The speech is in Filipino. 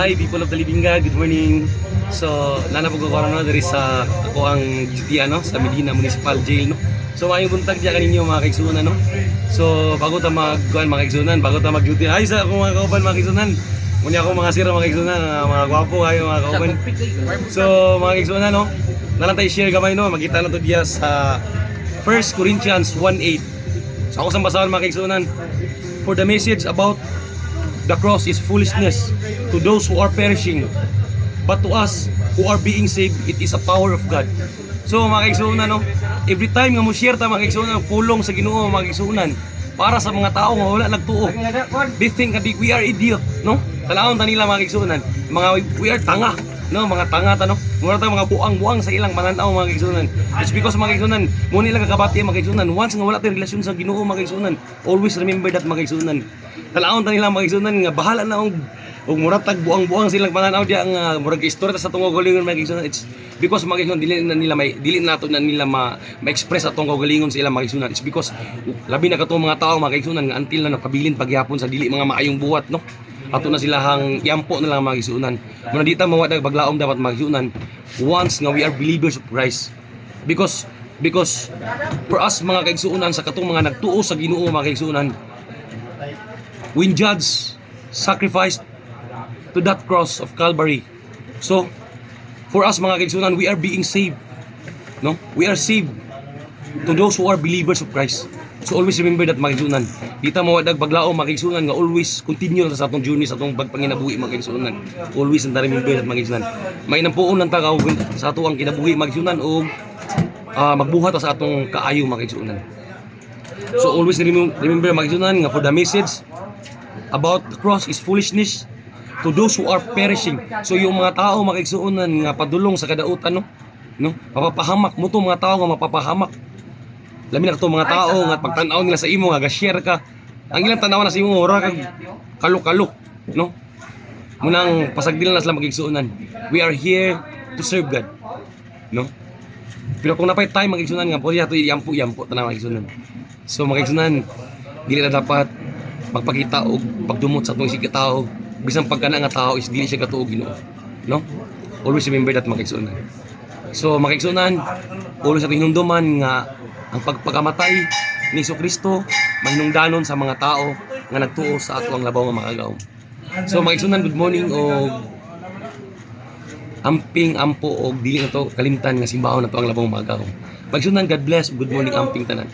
Hi people of the Living God, good morning. So, nanapag ko na diri sa ako ang duty sa Medina Municipal Jail no. So, maayong buntag diya kaninyo mga kaigsunan no. So, bago ta magkuan mga kaigsunan, bago ta mag-duty. Ay sa akong mga kauban mga kaigsunan. Muna ako mga sira mga kaigsunan, mga gwapo kayo mga kauban. So, mga kaigsunan no, nalang tayo share gamay no, makita na to diya sa 1 Corinthians 1:8. So, ako sa basahan mga kaigsunan. For the message about the cross is foolishness to those who are perishing, but to us who are being saved, it is a power of God. So mga kaigsunan no, every time nga mo share ta mga kaigsunan pulong sa Ginoo mga kaigsunan para sa mga tao nga wala nagtuo. They think that we are idiot no. Talawon ta nila mga kaigsunan, mga we are tanga no, mga tanga ta no. Mura ta mga buang-buang sa ilang pananaw mga kaigsunan. It's because mga kaigsunan mo nila kakabati mga kaigsunan once nga wala tay relasyon sa Ginoo mga kaigsunan. Always remember that mga kaigsunan. Talawon ta nila mga kaigsunan nga bahala na og muratag buang-buang silang pananaw diya nga murag istorya sa tungod galingon mga kaigsunan. It's because mga kaigsunan dili nato na nila ma-express atong kagalingon sa ilang mga kaigsunan. It's because labi na katong mga tao mga kaigsunan nga until na nakabilin pagyapon sa dili mga maayong buhat no. Ato na sila hang iampo na lang mga kaigsunan. Muna dita mawadag baglaom dapat mga kaigsunan once nga we are believers of Christ. Because for us mga kaigsunan sa katong mga nagtuo sa Ginoo mga kaigsunan, when judge sacrificed to that cross of Calvary. So, for us mga kaigsunan, we are being saved. No? We are saved to those who are believers of Christ. So always remember that mga kaigsunan. Dita mawadag baglaom mga kaigsunan nga always continue sa atong journey sa atong pagpanginabuhi mga kaigsunan. Always and remember that mga kaigsunan. May nampuon lang ta sa ato ang kinabuhi mga kaigsunan o magbuhat sa atong kaayo mga kaigsunan. So always remember mga kaigsunan nga for the message about the cross is foolishness to those who are perishing. So yung mga tao mga kaigsunan nga padulong sa kadautan no, mapapahamak mo to mga tao nga mapapahamak. Lamin na ito mga tao nga pagtanaw nila sa imo nga ga-share ka. Ang ilang tanaw na sa imo ora kag kalok-kalok no. Munang pasagdilan na sila magigsuunan. We are here to serve God. No? Pero kung napay time magigsuunan nga pwede ato yampo tanaw magigsuunan. So magigsuunan dili na dapat magpakita og pagdumot sa atong isig tao. Bisan pagkana nga tao is dili siya katuog Ginoo. No? Always remember that magigsuunan. So magigsuunan always ato hinumduman nga ang pagpakamatay ni Jesucristo mahinungdanon sa mga tao nga nagtuo sa ato ang labaw nga makagaw. So magigsunan good morning o amping ampo og dili na to kalimtan nga simbahon na to ang labaw nga makagaw. Magigsunan God bless, good morning amping tanan.